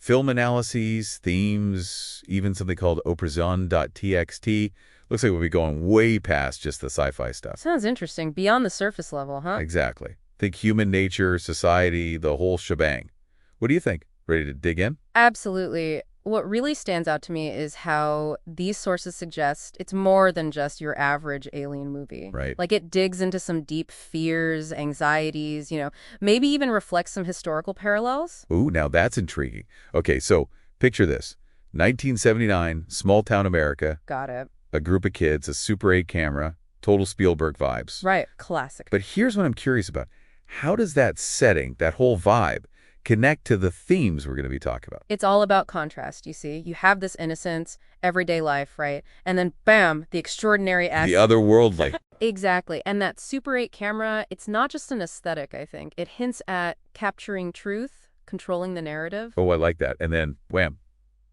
Film analyses, themes, even something called oprazon.txt. Looks like we'll be going way past just the sci-fi stuff. Sounds interesting. Beyond the surface level, huh? Exactly. Think human nature, society, the whole shebang. What do you think? Ready to dig in? Absolutely. What really stands out to me is how these sources suggest it's more than just your average alien movie. Right. Like it digs into some deep fears, anxieties, maybe even reflects some historical parallels. Ooh, now that's intriguing. Okay, so picture this. 1979, small town America, Got it. a group of kids, a Super 8 camera, total Spielberg vibes. Right. Classic. But here's what I'm curious about. How does that setting, that whole vibe, connect to the themes we're going to be talking about? It's all about contrast, you see. You have this innocence, everyday life, right? And then, bam, the extraordinary The aspect. otherworldly. Exactly. And that Super 8 camera, it's not just an aesthetic, I think. It hints at capturing truth, controlling the narrative. Oh, I like that. And then, wham,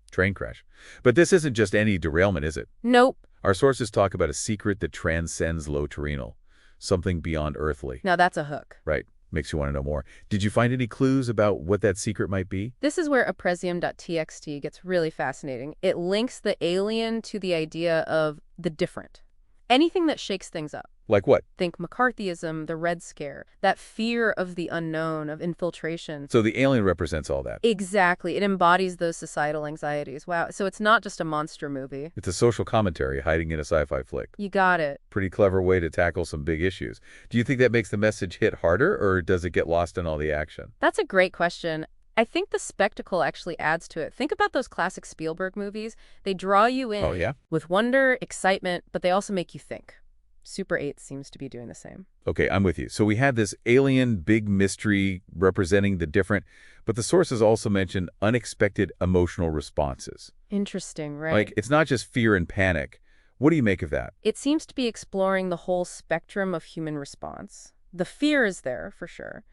train crash. But this isn't just any derailment, is it? Nope. Our sources talk about a secret that transcends low terrenal, something beyond earthly. Now that's a hook. Right. Makes you want to know more. Did you find any clues about what that secret might be? This is where aprezium.txt gets really fascinating. It links the alien to the idea of the different. Anything that shakes things up. Like what? Think McCarthyism, the Red Scare, that fear of the unknown, of infiltration. So the alien represents all that. Exactly. It embodies those societal anxieties. Wow. So it's not just a monster movie. It's a social commentary hiding in a sci-fi flick. You got it. Pretty clever way to tackle some big issues. Do you think that makes the message hit harder, or does it get lost in all the action? That's a great question. I think the spectacle actually adds to it. Think about those classic Spielberg movies. They draw you in Oh, yeah? with wonder, excitement, but they also make you think. Super 8 seems to be doing the same. Okay, I'm with you. So we had this alien big mystery representing the different, but the sources also mention unexpected emotional responses. Interesting, right? Like, it's not just fear and panic. What do you make of that? It seems to be exploring the whole spectrum of human response. The fear is there, for sure,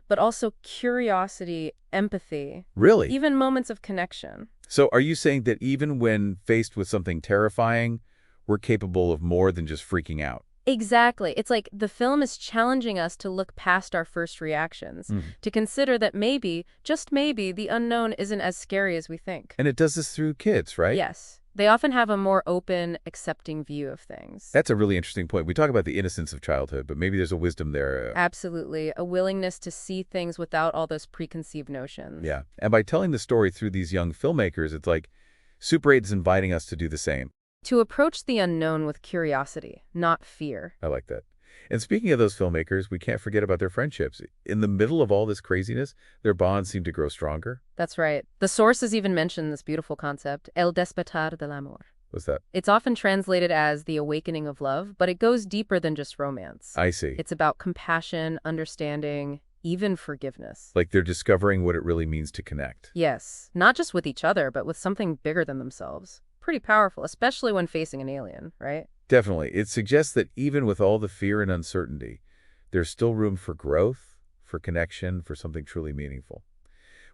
but also curiosity, empathy, Really? even moments of connection. So are you saying that even when faced with something terrifying, we're capable of more than just freaking out? Exactly. It's like the film is challenging us to look past our first reactions, to consider that maybe, just maybe, the unknown isn't as scary as we think. And it does this through kids, right? Yes. They often have a more open, accepting view of things. That's a really interesting point. We talk about the innocence of childhood, but maybe there's a wisdom there. Absolutely. A willingness to see things without all those preconceived notions. Yeah. And by telling the story through these young filmmakers, it's like Super 8 is inviting us to do the same. To approach the unknown with curiosity, not fear. I like that. And speaking of those filmmakers, we can't forget about their friendships. In the middle of all this craziness, their bonds seem to grow stronger. That's right. The sources even mention this beautiful concept, el despertar del amor. What's that? It's often translated as the awakening of love, but it goes deeper than just romance. I see. It's about compassion, understanding, even forgiveness. Like they're discovering what it really means to connect. Yes, not just with each other, but with something bigger than themselves. Pretty powerful, especially when facing an alien, right? Definitely. It suggests that even with all the fear and uncertainty, there's still room for growth, for connection, for something truly meaningful.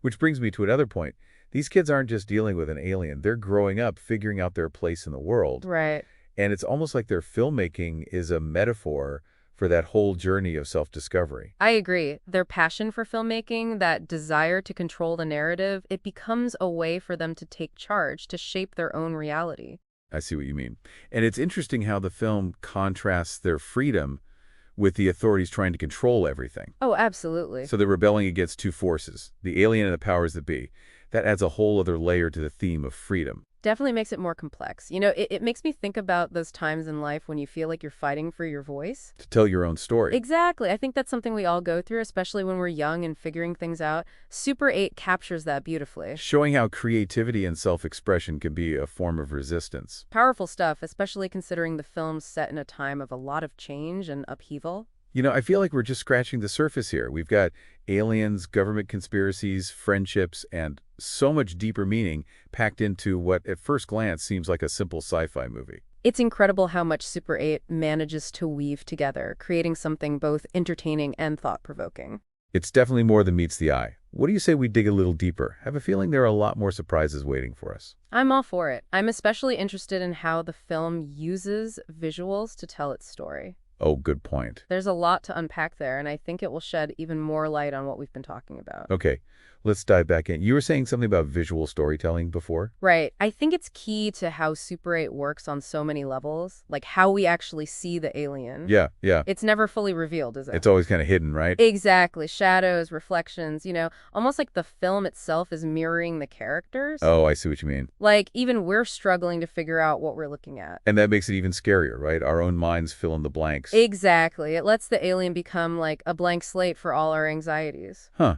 Which brings me to another point. These kids aren't just dealing with an alien. They're growing up, figuring out their place in the world. Right. And it's almost like their filmmaking is a metaphor for that whole journey of self-discovery. I agree. Their passion for filmmaking, that desire to control the narrative, it becomes a way for them to take charge, to shape their own reality. I see what you mean. And it's interesting how the film contrasts their freedom with the authorities trying to control everything. Oh, absolutely. So they're rebelling against two forces, the alien and the powers that be. That adds a whole other layer to the theme of freedom. Definitely makes it more complex. It makes me think about those times in life when you feel like you're fighting for your voice. To tell your own story. Exactly. I think that's something we all go through, especially when we're young and figuring things out. Super 8 captures that beautifully. Showing how creativity and self-expression can be a form of resistance. Powerful stuff, especially considering the film's set in a time of a lot of change and upheaval. I feel like we're just scratching the surface here. We've got aliens, government conspiracies, friendships, and so much deeper meaning packed into what at first glance seems like a simple sci-fi movie. It's incredible how much Super 8 manages to weave together, creating something both entertaining and thought-provoking. It's definitely more than meets the eye. What do you say we dig a little deeper? I have a feeling there are a lot more surprises waiting for us. I'm all for it. I'm especially interested in how the film uses visuals to tell its story. Oh, good point. There's a lot to unpack there, and I think it will shed even more light on what we've been talking about. Okay. Let's dive back in. You were saying something about visual storytelling before? Right. I think it's key to how Super 8 works on so many levels, like how we actually see the alien. Yeah, yeah. It's never fully revealed, is it? It's always kind of hidden, right? Exactly. Shadows, reflections, almost like the film itself is mirroring the characters. Oh, I see what you mean. Like, even we're struggling to figure out what we're looking at. And that makes it even scarier, right? Our own minds fill in the blanks. Exactly. It lets the alien become like a blank slate for all our anxieties. Huh.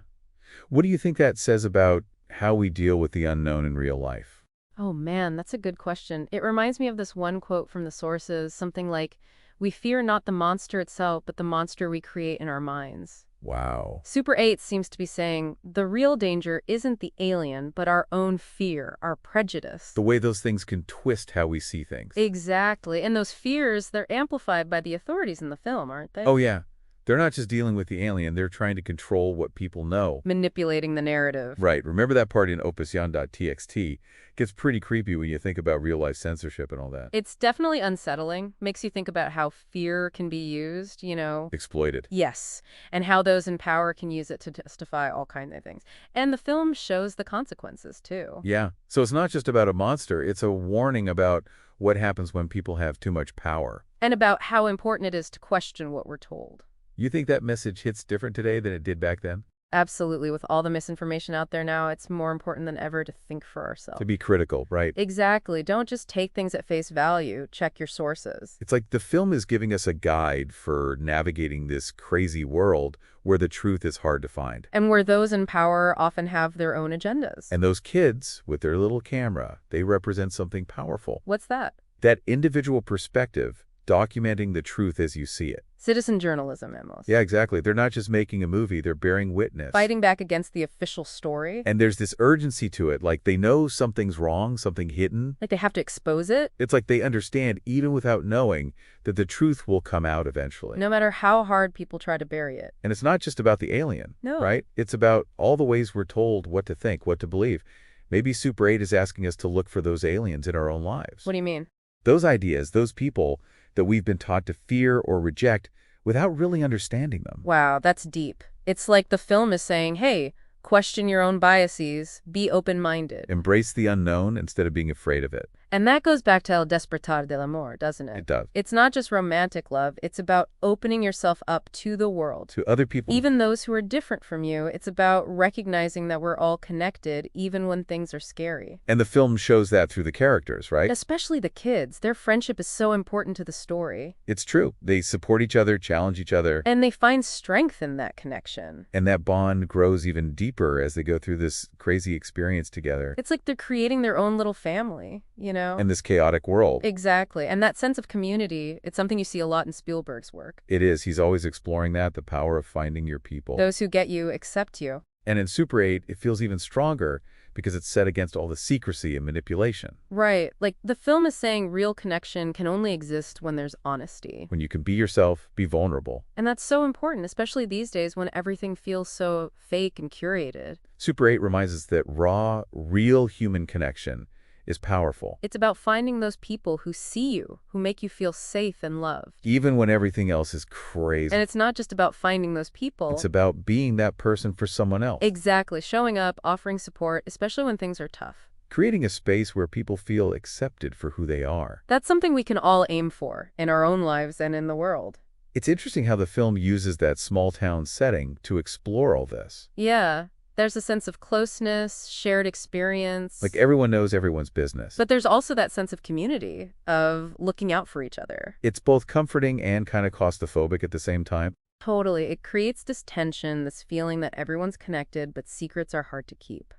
What do you think that says about how we deal with the unknown in real life? Oh man, that's a good question. It reminds me of this one quote from the sources, something like, "We fear not the monster itself, but the monster we create in our minds." Wow. Super 8 seems to be saying the real danger isn't the alien, but our own fear, our prejudice. The way those things can twist how we see things. Exactly. And those fears, they're amplified by the authorities in the film, aren't they? Oh, yeah. They're not just dealing with the alien, they're trying to control what people know. Manipulating the narrative. Right. Remember that part in opusyan.txt? Gets pretty creepy when you think about real-life censorship and all that. It's definitely unsettling. Makes you think about how fear can be used. Exploited. Yes, and how those in power can use it to justify all kinds of things. And the film shows the consequences, too. Yeah. So it's not just about a monster, it's a warning about what happens when people have too much power. And about how important it is to question what we're told. You think that message hits different today than it did back then? Absolutely. With all the misinformation out there now, it's more important than ever to think for ourselves. To be critical, right? Exactly. Don't just take things at face value. Check your sources. It's like the film is giving us a guide for navigating this crazy world where the truth is hard to find. And where those in power often have their own agendas. And those kids, with their little camera, they represent something powerful. What's that? That individual perspective, documenting the truth as you see it. Citizen journalism, almost. Yeah, exactly. They're not just making a movie, they're bearing witness. Fighting back against the official story. And there's this urgency to it, like they know something's wrong, something hidden. Like they have to expose it. It's like they understand, even without knowing, that the truth will come out eventually. No matter how hard people try to bury it. And it's not just about the alien, No. right? It's about all the ways we're told what to think, what to believe. Maybe Super 8 is asking us to look for those aliens in our own lives. What do you mean? Those ideas, those people that we've been taught to fear or reject without really understanding them. Wow, that's deep. It's like the film is saying, hey, question your own biases, be open-minded. Embrace the unknown instead of being afraid of it. And that goes back to El Despertar del Amor, doesn't it? It does. It's not just romantic love, it's about opening yourself up to the world. To other people. Even those who are different from you, it's about recognizing that we're all connected, even when things are scary. And the film shows that through the characters, right? Especially the kids. Their friendship is so important to the story. It's true. They support each other, challenge each other. And they find strength in that connection. And that bond grows even deeper as they go through this crazy experience together. It's like they're creating their own little family. In this chaotic world. Exactly. And that sense of community, it's something you see a lot in Spielberg's work. It is. He's always exploring that, the power of finding your people. Those who get you accept you. And in Super 8, it feels even stronger because it's set against all the secrecy and manipulation. Right. Like, the film is saying real connection can only exist when there's honesty. When you can be yourself, be vulnerable. And that's so important, especially these days when everything feels so fake and curated. Super 8 reminds us that raw, real human connection is powerful. It's about finding those people who see you, who make you feel safe and loved. Even when everything else is crazy. And it's not just about finding those people. It's about being that person for someone else. Exactly. Showing up, offering support, especially when things are tough. Creating a space where people feel accepted for who they are. That's something we can all aim for in our own lives and in the world. It's interesting how the film uses that small-town setting to explore all this. Yeah. There's a sense of closeness, shared experience. Like everyone knows everyone's business. But there's also that sense of community, of looking out for each other. It's both comforting and kind of claustrophobic at the same time. Totally. It creates this tension, this feeling that everyone's connected, but secrets are hard to keep.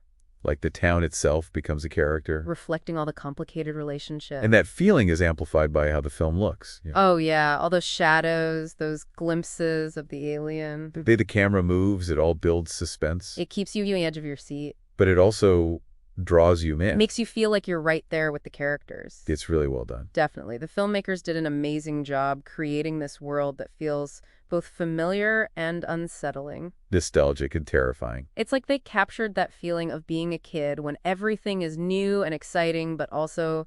Like the town itself becomes a character. Reflecting all the complicated relationships. And that feeling is amplified by how the film looks. Yeah. Oh, yeah. All those shadows, those glimpses of the alien. The way the camera moves, it all builds suspense. It keeps you on the edge of your seat. But it also draws you in. It makes you feel like you're right there with the characters. It's really well done. Definitely. The filmmakers did an amazing job creating this world that feels both familiar and unsettling. Nostalgic and terrifying. It's like they captured that feeling of being a kid when everything is new and exciting, but also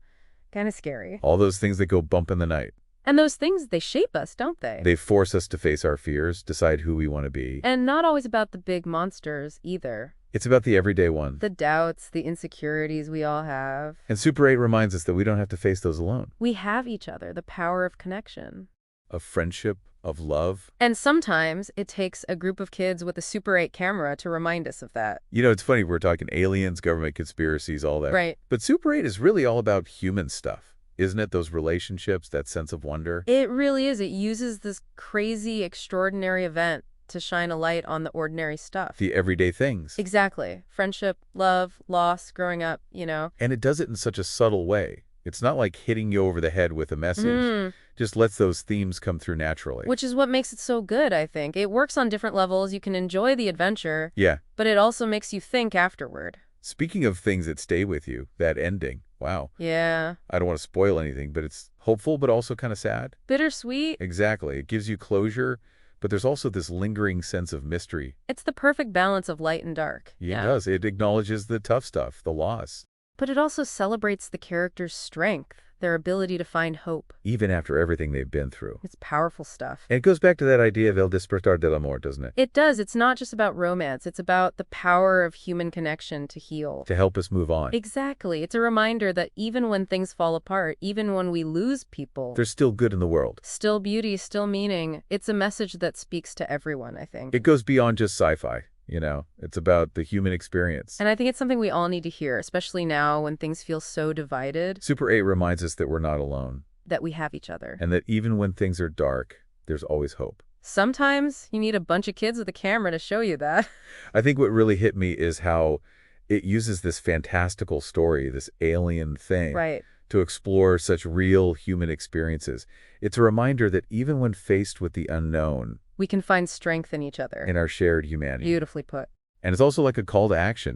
kind of scary. All those things that go bump in the night. And those things, they shape us, don't they? They force us to face our fears, decide who we want to be. And not always about the big monsters either. It's about the everyday ones. The doubts, the insecurities we all have. And Super 8 reminds us that we don't have to face those alone. We have each other, the power of connection. Of friendship, of love. And sometimes it takes a group of kids with a Super 8 camera to remind us of that. You know, it's funny, we're talking aliens, government conspiracies, all that. Right. But Super 8 is really all about human stuff, isn't it? Those relationships, that sense of wonder. It really is. It uses this crazy, extraordinary event to shine a light on the ordinary stuff. The everyday things. Exactly. Friendship, love, loss, growing up, And it does it in such a subtle way. It's not like hitting you over the head with a message. Just lets those themes come through naturally. Which is what makes it so good, I think. It works on different levels. You can enjoy the adventure. Yeah. But it also makes you think afterward. Speaking of things that stay with you, that ending, wow. Yeah. I don't want to spoil anything, but it's hopeful but also kind of sad. Bittersweet. Exactly. It gives you closure, but there's also this lingering sense of mystery. It's the perfect balance of light and dark. Yeah, it does. It acknowledges the tough stuff, the loss. But it also celebrates the character's strength, their ability to find hope. Even after everything they've been through. It's powerful stuff. And it goes back to that idea of el despertar del amor, doesn't it? It does. It's not just about romance. It's about the power of human connection to heal. To help us move on. Exactly. It's a reminder that even when things fall apart, even when we lose people, There's still good in the world. still beauty, still meaning. It's a message that speaks to everyone, I think. It goes beyond just sci-fi, It's about the human experience. And I think it's something we all need to hear, especially now when things feel so divided. Super 8 reminds us that we're not alone. That we have each other. And that even when things are dark, there's always hope. Sometimes you need a bunch of kids with a camera to show you that. I think what really hit me is how it uses this fantastical story, this alien thing, Right. to explore such real human experiences. It's a reminder that even when faced with the unknown, We can find strength in each other. in our shared humanity. Beautifully put. And it's also like a call to action,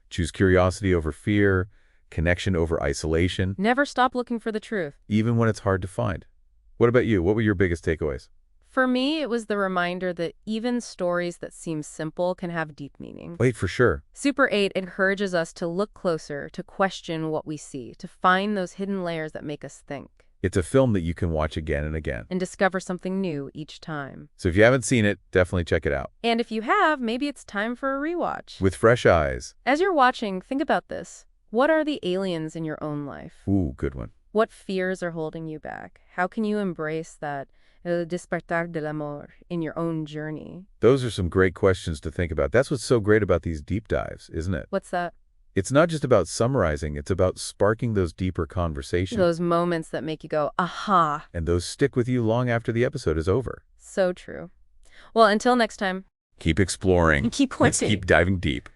choose curiosity over fear, connection over isolation, Never stop looking for the truth. even when it's hard to find. What about you? What were your biggest takeaways? For me, it was the reminder that even stories that seem simple can have deep meaning. Wait, for sure. Super 8 encourages us to look closer, to question what we see, to find those hidden layers that make us think, It's a film that you can watch again and again. and discover something new each time. So if you haven't seen it, definitely check it out. And if you have, maybe it's time for a rewatch. With fresh eyes. As you're watching, think about this. What are the aliens in your own life? Ooh, good one. What fears are holding you back? How can you embrace that el despertar del amor in your own journey? Those are some great questions to think about. That's what's so great about these deep dives, isn't it? What's that? It's not just about summarizing, it's about sparking those deeper conversations. Those moments that make you go, aha. And those stick with you long after the episode is over. So true. Well, until next time. Keep exploring. Keep Let's questioning. keep diving deep.